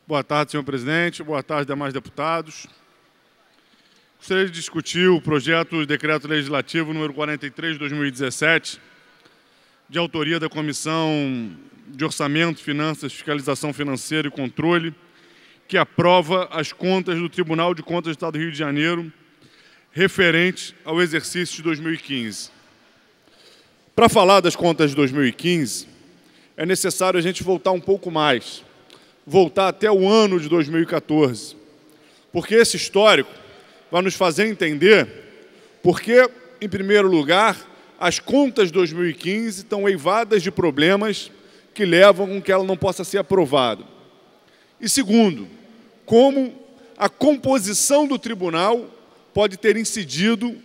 Boa tarde, senhor presidente. Boa tarde, demais deputados. Gostaria de discutir o projeto de decreto legislativo número 43 de 2017, de autoria da Comissão de Orçamento, Finanças, Fiscalização Financeira e Controle, que aprova as contas do Tribunal de Contas do Estado do Rio de Janeiro, referente ao exercício de 2015. Para falar das contas de 2015, é necessário a gente voltar um pouco mais, voltar até o ano de 2014, porque esse histórico vai nos fazer entender porque, em primeiro lugar, as contas de 2015 estão eivadas de problemas que levam com que ela não possa ser aprovada. E segundo, como a composição do tribunal pode ter incidido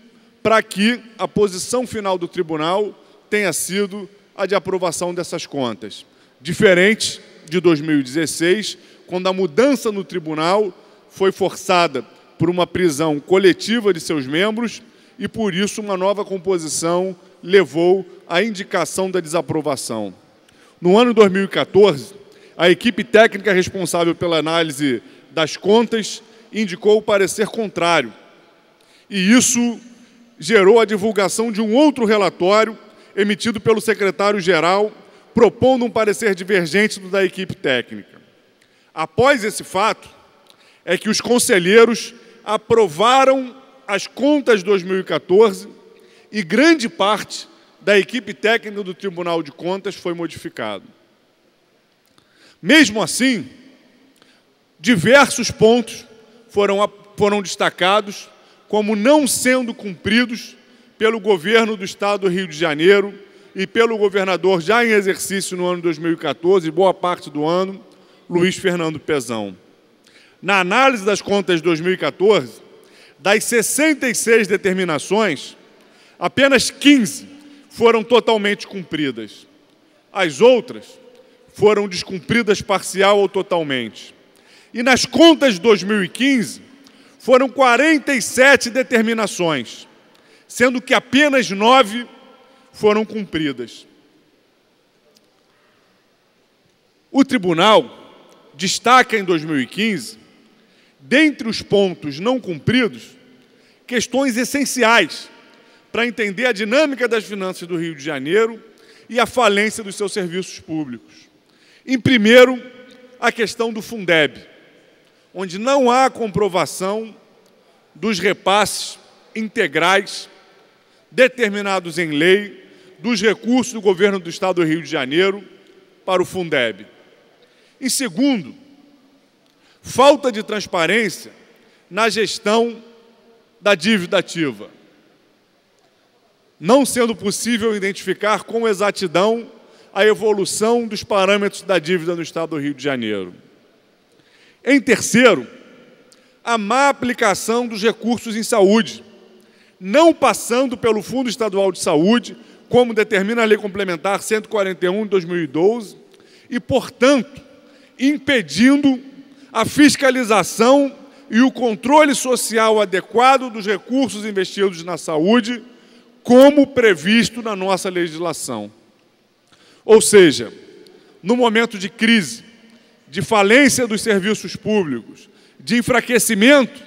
para que a posição final do tribunal tenha sido a de aprovação dessas contas. Diferente de 2016, quando a mudança no tribunal foi forçada por uma prisão coletiva de seus membros e, por isso, uma nova composição levou à indicação da desaprovação. No ano 2014, a equipe técnica responsável pela análise das contas indicou o parecer contrário. E isso gerou a divulgação de um outro relatório emitido pelo secretário-geral, propondo um parecer divergente do da equipe técnica. Após esse fato, é que os conselheiros aprovaram as contas de 2014 e grande parte da equipe técnica do Tribunal de Contas foi modificado. Mesmo assim, diversos pontos foram destacados como não sendo cumpridos pelo governo do Estado do Rio de Janeiro e pelo governador já em exercício no ano 2014, boa parte do ano, Luiz Fernando Pezão. Na análise das contas de 2014, das 66 determinações, apenas 15 foram totalmente cumpridas. As outras foram descumpridas parcial ou totalmente. E nas contas de 2015, foram 47 determinações, sendo que apenas 9 foram cumpridas. O tribunal destaca em 2015, dentre os pontos não cumpridos, questões essenciais para entender a dinâmica das finanças do Rio de Janeiro e a falência dos seus serviços públicos. Em primeiro, a questão do Fundeb, onde não há comprovação dos repasses integrais determinados em lei dos recursos do governo do Estado do Rio de Janeiro para o Fundeb. Em segundo, falta de transparência na gestão da dívida ativa, não sendo possível identificar com exatidão a evolução dos parâmetros da dívida no Estado do Rio de Janeiro. Em terceiro, a má aplicação dos recursos em saúde, não passando pelo Fundo Estadual de Saúde, como determina a Lei Complementar 141 de 2012, e, portanto, impedindo a fiscalização e o controle social adequado dos recursos investidos na saúde, como previsto na nossa legislação. Ou seja, no momento de crise, de falência dos serviços públicos, de enfraquecimento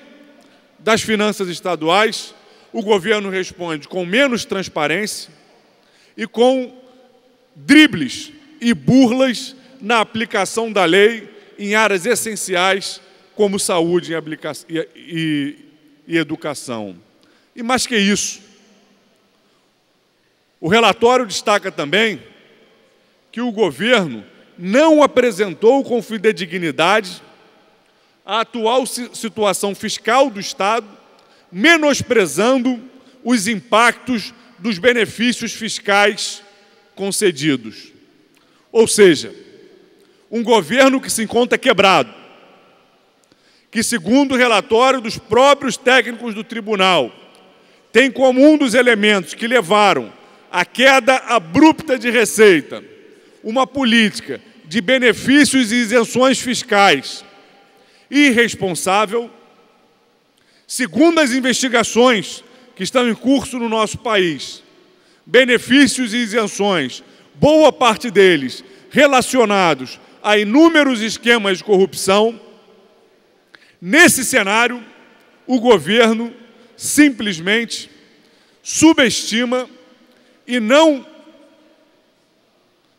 das finanças estaduais, o governo responde com menos transparência e com dribles e burlas na aplicação da lei em áreas essenciais como saúde e educação. E mais que isso, o relatório destaca também que o governo não apresentou com fidedignidade a atual situação fiscal do Estado, menosprezando os impactos dos benefícios fiscais concedidos. Ou seja, um governo que se encontra quebrado, que, segundo o relatório dos próprios técnicos do tribunal, tem como um dos elementos que levaram à queda abrupta de receita uma política de benefícios e isenções fiscais irresponsável. Segundo as investigações que estão em curso no nosso país, benefícios e isenções, boa parte deles relacionados a inúmeros esquemas de corrupção, nesse cenário, o governo simplesmente subestima e não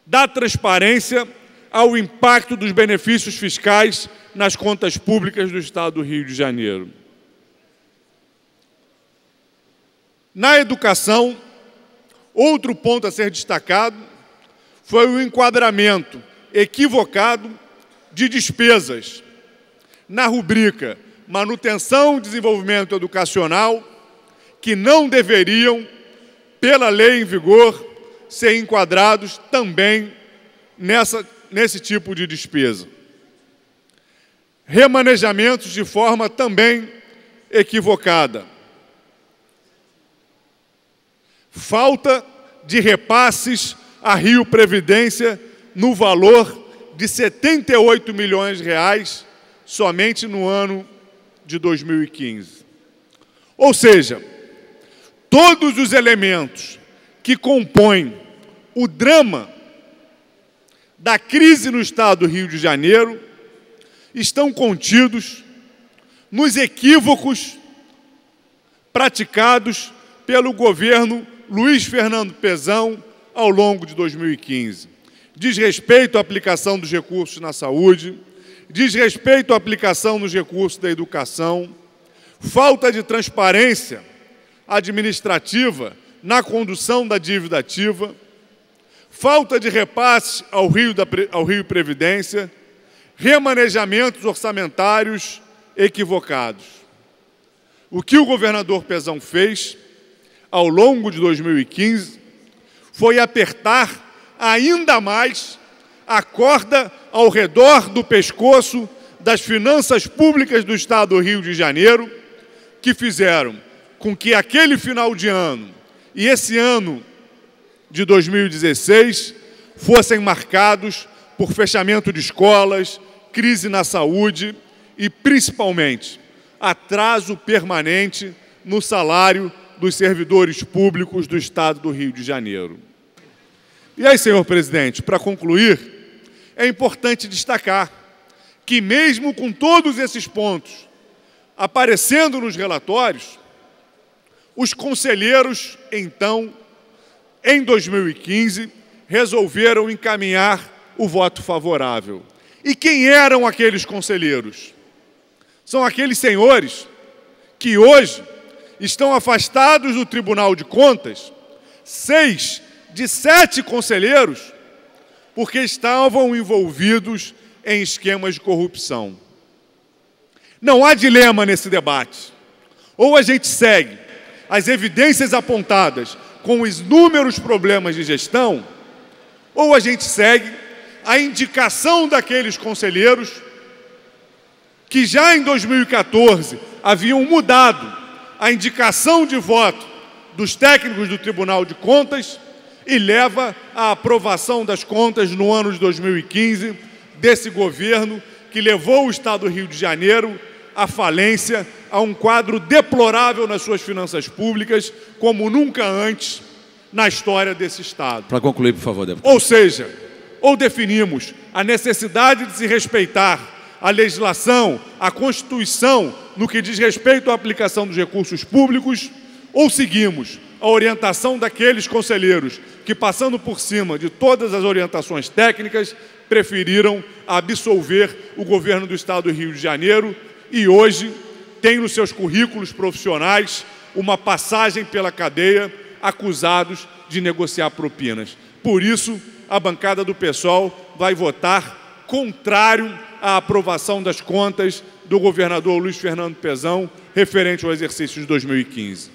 dá transparência ao impacto dos benefícios fiscais nas contas públicas do Estado do Rio de Janeiro. Na educação, outro ponto a ser destacado foi o enquadramento equivocado de despesas na rubrica Manutenção e Desenvolvimento Educacional, que não deveriam, pela lei em vigor, ser enquadrados também nesse tipo de despesa. Remanejamentos de forma também equivocada. Falta de repasses à Rio Previdência no valor de 78 milhões de reais somente no ano de 2015. Ou seja, todos os elementos que compõem o drama da crise no Estado do Rio de Janeiro estão contidos nos equívocos praticados pelo governo Luiz Fernando Pezão ao longo de 2015. Diz respeito à aplicação dos recursos na saúde, diz respeito à aplicação dos recursos da educação, falta de transparência administrativa na condução da dívida ativa, falta de repasse ao Rio Previdência, remanejamentos orçamentários equivocados. O que o governador Pezão fez ao longo de 2015 foi apertar ainda mais a corda ao redor do pescoço das finanças públicas do Estado do Rio de Janeiro, que fizeram com que aquele final de ano e esse ano de 2016 fossem marcados por fechamento de escolas, crise na saúde e, principalmente, atraso permanente no salário dos servidores públicos do Estado do Rio de Janeiro. E aí, senhor presidente, para concluir, é importante destacar que, mesmo com todos esses pontos aparecendo nos relatórios, os conselheiros, então, em 2015, resolveram encaminhar o voto favorável. E quem eram aqueles conselheiros? São aqueles senhores que hoje estão afastados do Tribunal de Contas, 6 de 7 conselheiros, porque estavam envolvidos em esquemas de corrupção. Não há dilema nesse debate. Ou a gente segue as evidências apontadas com os inúmeros problemas de gestão, ou a gente segue a indicação daqueles conselheiros que já em 2014 haviam mudado a indicação de voto dos técnicos do Tribunal de Contas e leva à aprovação das contas no ano de 2015 desse governo que levou o Estado do Rio de Janeiro à falência, a um quadro deplorável nas suas finanças públicas, como nunca antes na história desse Estado. Para concluir, por favor, deputado. Ou seja, ou definimos a necessidade de se respeitar a legislação, a Constituição, no que diz respeito à aplicação dos recursos públicos, ou seguimos a orientação daqueles conselheiros que, passando por cima de todas as orientações técnicas, preferiram absolver o governo do Estado do Rio de Janeiro e hoje tem nos seus currículos profissionais uma passagem pela cadeia acusados de negociar propinas. Por isso, a bancada do PSOL vai votar contrário à aprovação das contas do governador Luiz Fernando Pezão referente ao exercício de 2015.